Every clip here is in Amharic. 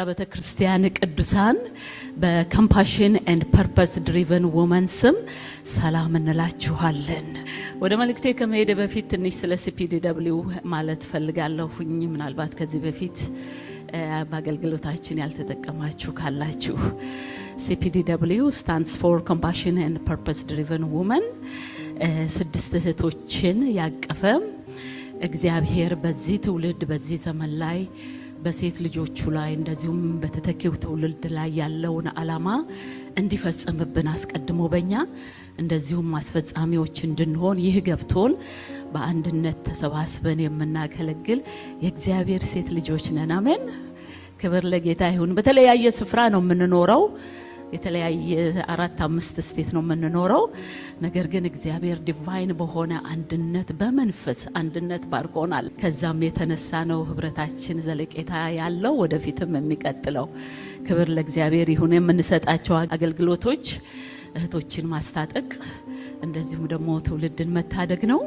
ቤተክርስቲያን ቅዱሳን በኮምፓሽን ኤንድ ፐርፐስ ድሪቨን ውመን ስም ሰላም እንላችኋለን። ወደ መልእክቴ ከመሄድ በፊት ትንሽ ስለ CPDW ማለት ፈልጋለሁኝ። ምናልባት ከዚህ በፊት በአገልግሎታችን ያልተጠቀማችሁ ካላችሁ CPDW stands for Compassion and Purpose Driven Women። ስድስት እህቶችን ያቀፈ እግዚአብሔር በዚህ ትውልድ በዚህ ዘመን ላይ በሴት ልጆቹ ላይ እንደዚሁም በተተኪው ትውልድ ላይ ያለውን ዓላማ እንዲፈጽምብን አስቀድሞ በእኛ እንደዚሁም ማስፈጻሚዎች እንድንሆን ይህ ገብቶን በአንድነት ተሰባስበን የምናገለግል የእግዚአብሔር ሴት ልጆች ነን። አሜን። ክብር ለጌታ ይሁን። በተለያየ ስፍራ ነው የምንኖረው። የተለያየ 4-5 ስቴት ነው የምንኖረው። ነገር ግን እግዚአብሔር ዲቫይን በሆነ አንድነት በመንፈስ አንድነት ባርኮናል። ከዛም የተነሳ ነው ህብረታችን ዘለቄታ ያለው ወደፊትም የሚቀጥለው። ክብር ለእግዚአብሔር ይሁን። የምንሰጣቸው አገልግሎቶች እህቶችን ማስታጠቅ እንደዚሁም ደግሞ ትውልድን መታደግ ነው።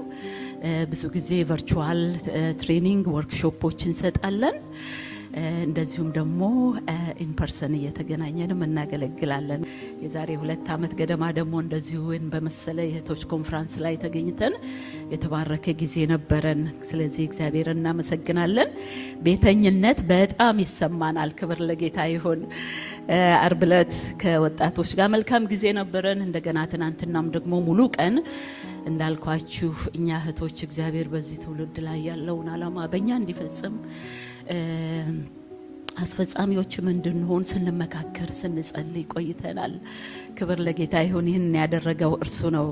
ብዙ ጊዜ ቨርቹዋል ትሬኒንግ ወርክሾፖች እንሰጣለን። እንደዚሁም ደግሞ ኢን ፐርሰን እየተገናኘንም እናገለግላለን። የዛሬ 2 ዓመት ገደማ ደግሞ እንደዚሁ በመሰለ የእህቶች ኮንፈረንስ ላይ ተገኝተን የተባረከ ጊዜ ነበረን። ስለዚህ እግዚአብሔር እናመሰግናለን። ቤተኝነት በጣም ይሰማናል። ክብር ለጌታ ይሁን። ዓርብ ዕለት ከወጣቶች ጋር መልካም ጊዜ ነበረን። እንደገና ትናንትናም ደግሞ ሙሉ ቀን እንዳልኳችሁ እኛ እህቶች እግዚአብሔር በዚህ ትውልድ ላይ ያለውን ዓላማ በእኛ እንዲፈጽም አስፈጻሚዎችም እንድንሆን ስንመካከር ስንጸልይ ቆይተናል። ክብር ለጌታ ይሁን። ይህን ያደረገው እርሱ ነው።